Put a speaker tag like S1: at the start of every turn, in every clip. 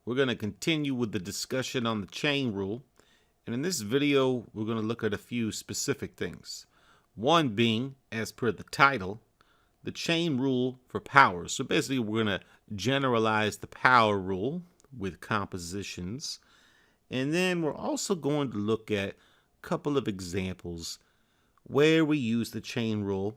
S1: We're going to continue with the discussion on the chain rule. And in this video, we're going to look at a few specific things. One being, as per the title, the chain rule for powers. So basically, we're going to generalize the power rule with compositions. And then we're also going to look at a couple of examples where we use the chain rule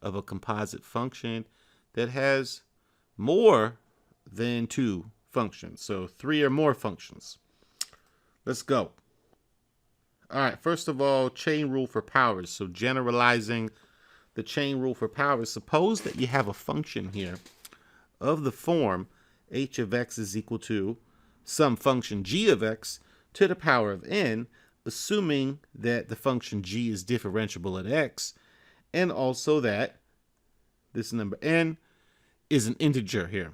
S1: of a composite function that has more than two functions. So 3 or more functions. Let's go. All right, first of all, chain rule for powers. So generalizing the chain rule for powers. Suppose that you have a function here of the form h of x is equal to some function g of x to the power of n, assuming that the function g is differentiable at x, and also that this number n is an integer here.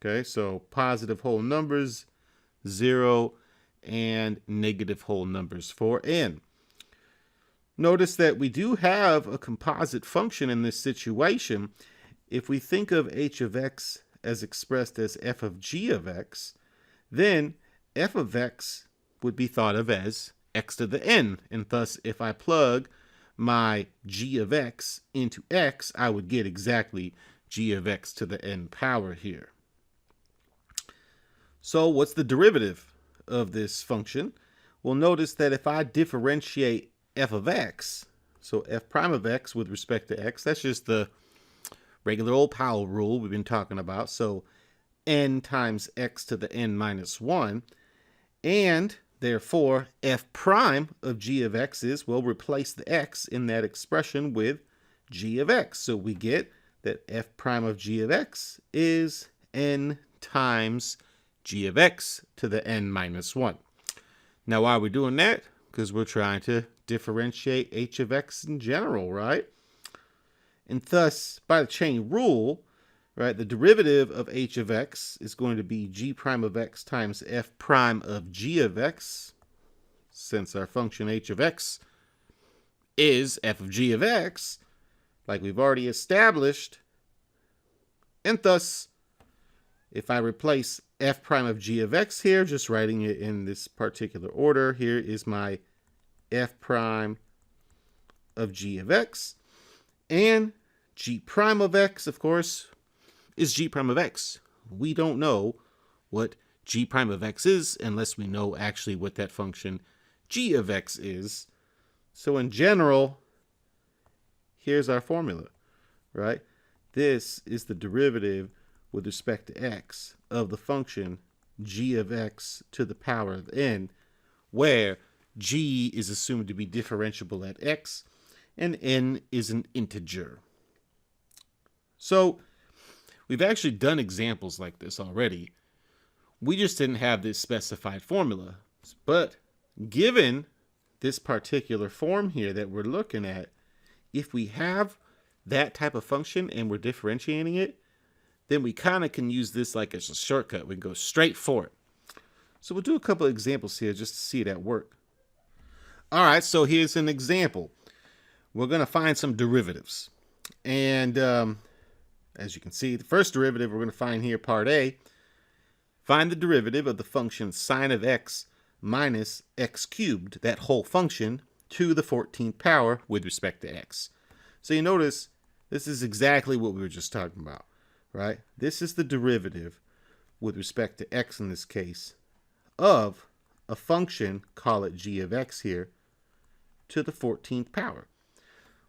S1: Okay, so positive whole numbers, 0, and negative whole numbers for n. Notice that we do have a composite function in this situation. If we think of h of x as expressed as f of g of x, then f of x would be thought of as x to the n. And thus, if I plug my g of x into x, I would get exactly g of x to the n power here. So what's the derivative of this function? Well, notice that if I differentiate f of x, so f prime of x with respect to x, that's just the regular old power rule we've been talking about. So n times x to the n minus 1. And therefore, f prime of g of x is, well, replace the x in that expression with g of x. So we get that f prime of g of x is n times g of x to the n minus 1. Now, why are we doing that? Because we're trying to differentiate h of x in general, right? And thus, by the chain rule, right, the derivative of h of x is going to be g prime of x times f prime of g of x, since our function h of x is f of g of x, like we've already established. And thus, if I replace f prime of g of x here, just writing it in this particular order, here is my f prime of g of x. And g prime of x, of course, is g prime of x. We don't know what g prime of x is unless we know actually what that function g of x is. So in general, here's our formula, right? This is the derivative with respect to x of the function g of x to the power of n, where g is assumed to be differentiable at x and n is an integer. So we've actually done examples like this already. We just didn't have this specified formula. But given this particular form here that we're looking at, if we have that type of function and we're differentiating it, then we kind of can use this like as a shortcut. We can go straight for it. So we'll do a couple of examples here just to see it at work. All right, so here's an example. We're going to find some derivatives. And as you can see, the first derivative we're going to find here, part A, find the derivative of the function sine of x minus x cubed, that whole function, to the 14th power with respect to x. So you notice this is exactly what we were just talking about, right? This is the derivative with respect to x in this case of a function, call it g of x here, to the 14th power.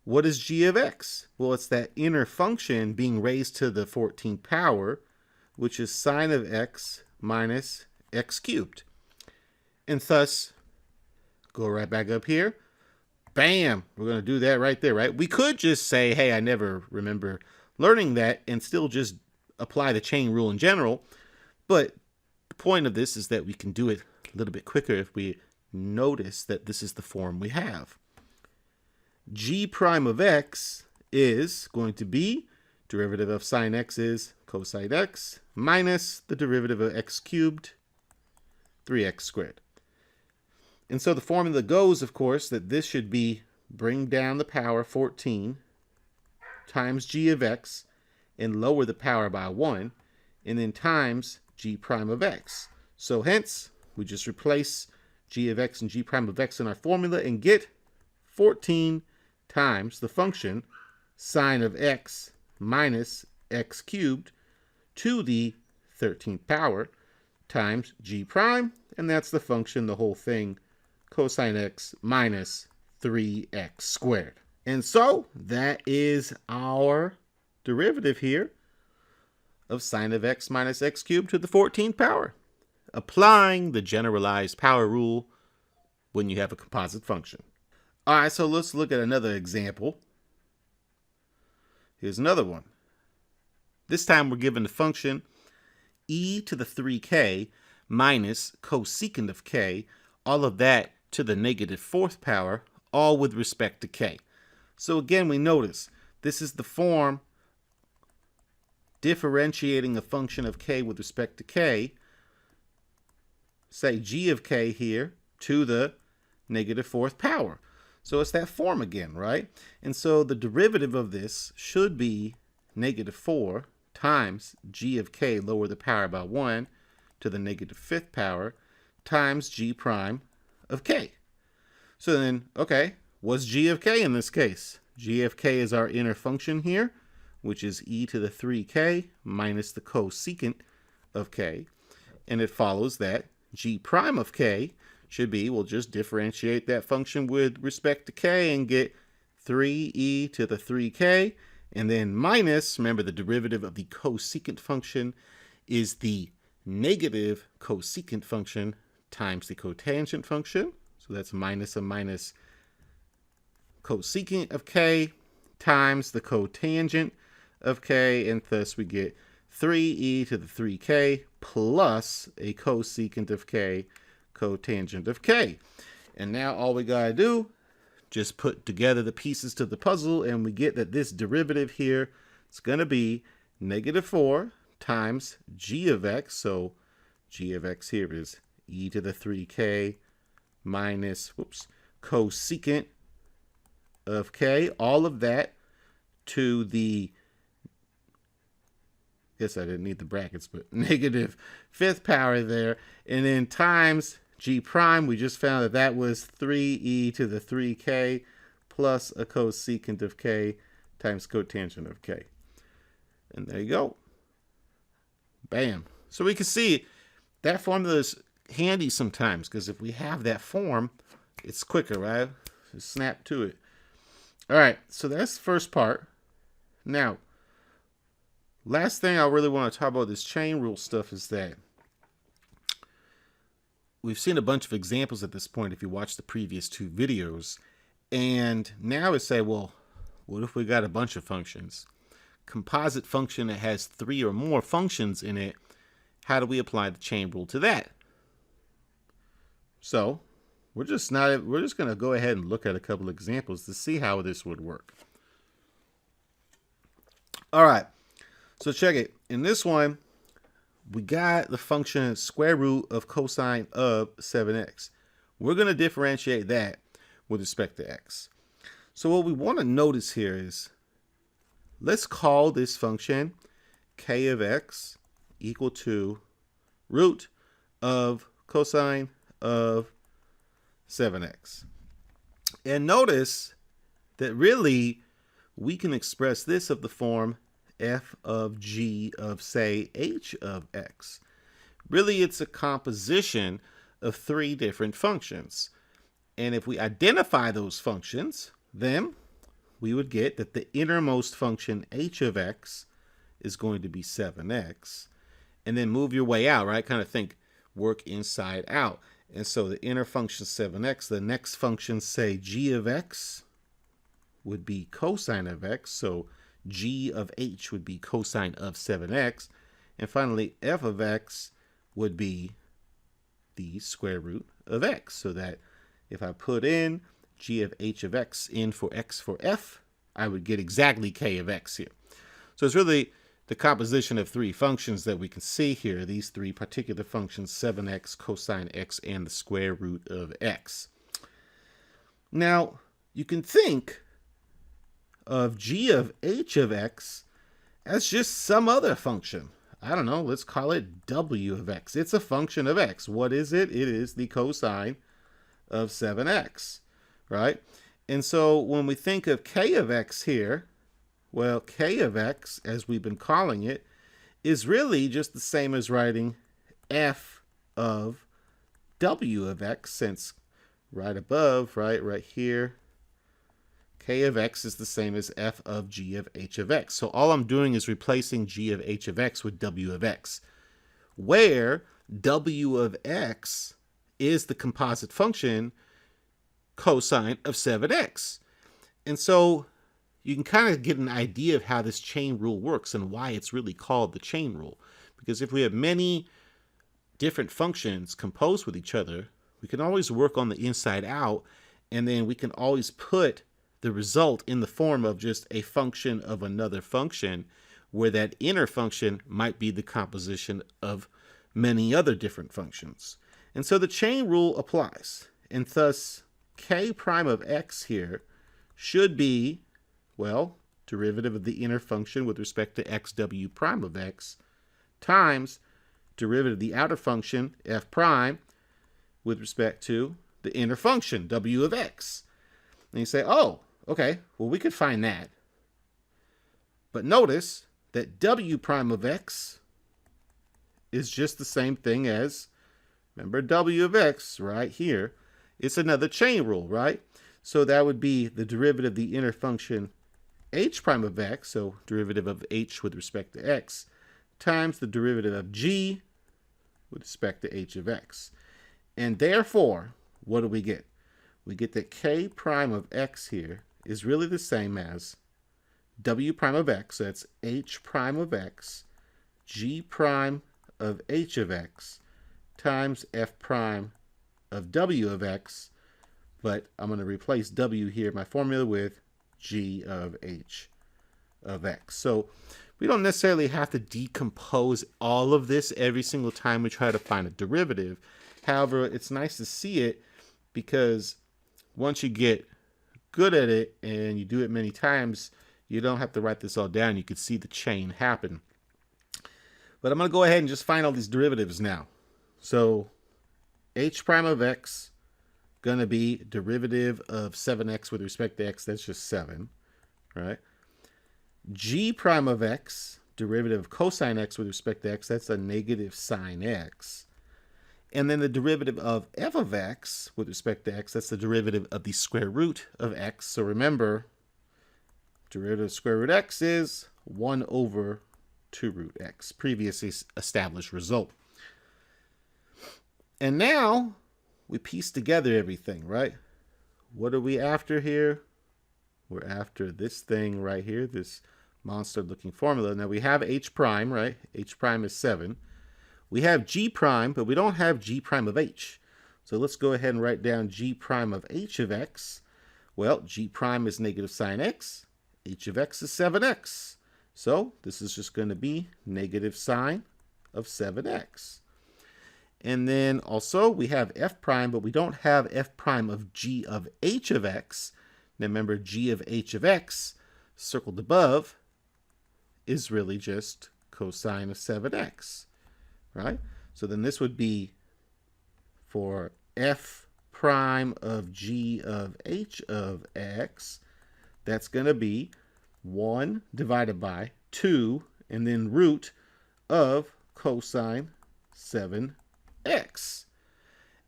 S1: What is g of x? Well, it's that inner function being raised to the 14th power, which is sine of x minus x cubed. And thus, go right back up here. Bam! We're going to do that right there, right? We could just say, hey, I never remember learning that, and still just apply the chain rule in general. But the point of this is that we can do it a little bit quicker if we notice that this is the form we have. G prime of x is going to be derivative of sine x is cosine x minus the derivative of x cubed, 3x squared. And so the formula goes, of course, that this should be bring down the power 14 times g of x and lower the power by 1, and then times g prime of x. So hence, we just replace g of x and g prime of x in our formula and get 14 times the function sine of x minus x cubed to the 13th power times g prime, and that's the function, the whole thing, cosine x minus 3x squared. And so that is our derivative here of sine of x minus x cubed to the 14th power, applying the generalized power rule when you have a composite function. All right, so let's look at another example. Here's another one. This time we're given the function e to the 3k minus cosecant of k, all of that to the negative 4th power, all with respect to k. So again, we notice this is the form differentiating a function of k with respect to k, say g of k here, to the negative 4th power. So it's that form again, right? And so the derivative of this should be negative 4 times g of k, lower the power by 1, to the negative 5th power, times g prime of k. So then, okay, what's g of k in this case? G of k is our inner function here, which is e to the 3k minus the cosecant of k. And it follows that g prime of k should be, we'll just differentiate that function with respect to k and get 3e to the 3k, and then minus, remember the derivative of the cosecant function is the negative cosecant function times the cotangent function. So that's minus a minus cosecant of k times the cotangent of k, and thus we get 3e to the 3k plus a cosecant of k cotangent of k. And now all we gotta do, just put together the pieces to the puzzle, and we get that this derivative here is gonna be negative 4 times g of x. So g of x here is e to the 3k minus, cosecant of k, all of that to the, guess I didn't need the brackets, but negative 5th power there, and then times g prime, we just found that that was 3e to the 3k plus a cosecant of k times cotangent of k. And there you go. Bam. So we can see that formula is handy sometimes, because if we have that form, it's quicker, right? Just snap to it. All right, so that's the first part. Now, last thing I really want to talk about this chain rule stuff is that we've seen a bunch of examples at this point if you watch the previous 2 videos. And now we say, well, what if we got a bunch of functions? Composite function that has 3 or more functions in it, how do we apply the chain rule to that? So we're just going to go ahead and look at a couple examples to see how this would work. All right, so check it. In this one, we got the function square root of cosine of 7x. We're going to differentiate that with respect to x. So what we want to notice here is, let's call this function k of x equal to root of cosine of 7x. And notice that really we can express this of the form f of g of, say, h of x. Really, it's a composition of 3 different functions. And if we identify those functions, then we would get that the innermost function h of x is going to be 7x. And then move your way out, right? Kind of think, work inside out. And so the inner function 7x, the next function, say, g of x, would be cosine of x. So g of h would be cosine of 7x. And finally, f of x would be the square root of x. So that if I put in g of h of x in for x for f, I would get exactly k of x here. So it's really the composition of 3 functions that we can see here, these 3 particular functions, 7x, cosine x, and the square root of x. Now, you can think of g of h of x as just some other function. I don't know, let's call it w of x. It's a function of x. What is it? It is the cosine of 7x, right? And so when we think of k of x here, well, k of x, as we've been calling it, is really just the same as writing f of w of x, since right above, right here, k of x is the same as f of g of h of x. So all I'm doing is replacing g of h of x with w of x, where w of x is the composite function cosine of 7x. And so you can kind of get an idea of how this chain rule works and why it's really called the chain rule. Because if we have many different functions composed with each other, we can always work on the inside out, and then we can always put the result in the form of just a function of another function, where that inner function might be the composition of many other different functions. And so the chain rule applies, and thus k prime of x here should be, well, derivative of the inner function with respect to xw prime of x times derivative of the outer function f prime with respect to the inner function w of x. And you say, oh, okay, well, we could find that. But notice that w prime of x is just the same thing as, remember, w of x right here. It's another chain rule, right? So that would be the derivative of the inner function h prime of x, so derivative of h with respect to x, times the derivative of g with respect to h of x. And therefore, what do we get? We get that k prime of x here is really the same as w prime of x, so that's h prime of x, g prime of h of x, times f prime of w of x, but I'm going to replace w here in my formula with g of h of x. So we don't necessarily have to decompose all of this every single time we try to find a derivative. However, it's nice to see it, because once you get good at it and you do it many times, you don't have to write this all down. You can see the chain happen. But I'm going to go ahead and just find all these derivatives now. So h prime of x going to be derivative of 7x with respect to x. That's just 7, right? G prime of x, derivative of cosine x with respect to x. That's a negative sine x. And then the derivative of f of x with respect to x, that's the derivative of the square root of x. So remember, derivative of square root x is 1 over 2 root x, previously established result. And now we piece together everything, right? What are we after here? We're after this thing right here, this monster-looking formula. Now we have h prime, right? H prime is 7. We have g prime, but we don't have g prime of h. So let's go ahead and write down g prime of h of x. Well, g prime is negative sine x. H of x is 7x. So this is just going to be negative sine of 7x. And then also we have f prime, but we don't have f prime of g of h of x. Now remember, g of h of x, circled above, is really just cosine of 7x, right? So then this would be for f prime of g of h of x, that's going to be 1 divided by 2, and then root of cosine 7x.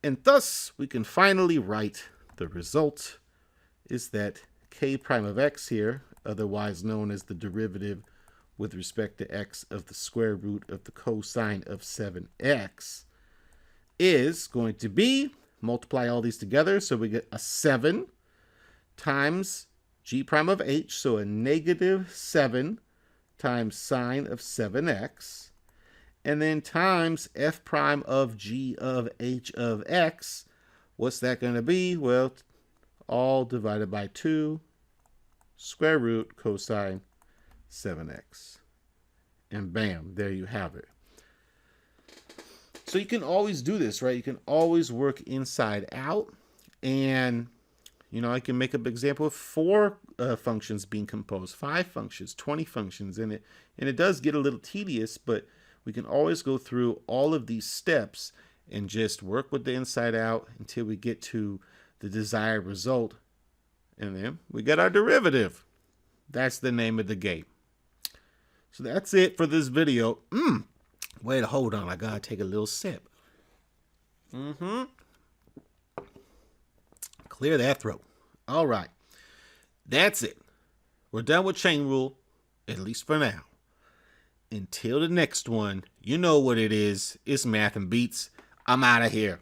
S1: And thus, we can finally write the result is that k prime of x here, otherwise known as the derivative with respect to x of the square root of the cosine of 7x, is going to be, multiply all these together, so we get a 7 times g prime of h, so a negative 7 times sine of 7x, and then times f prime of g of h of x. What's that going to be? Well, all divided by 2 square root cosine 7x. And bam, there you have it. So you can always do this, right? You can always work inside out. And, you know, I can make an example of 4 functions being composed, 5 functions, 20 functions. And it does get a little tedious, but we can always go through all of these steps and just work with the inside out until we get to the desired result. And then we get our derivative. That's the name of the game. So that's it for this video. Wait, hold on. I gotta take a little sip. Clear that throat. All right. That's it. We're done with chain rule, at least for now. Until the next one, you know what it is. It's Math and Beats. I'm out of here.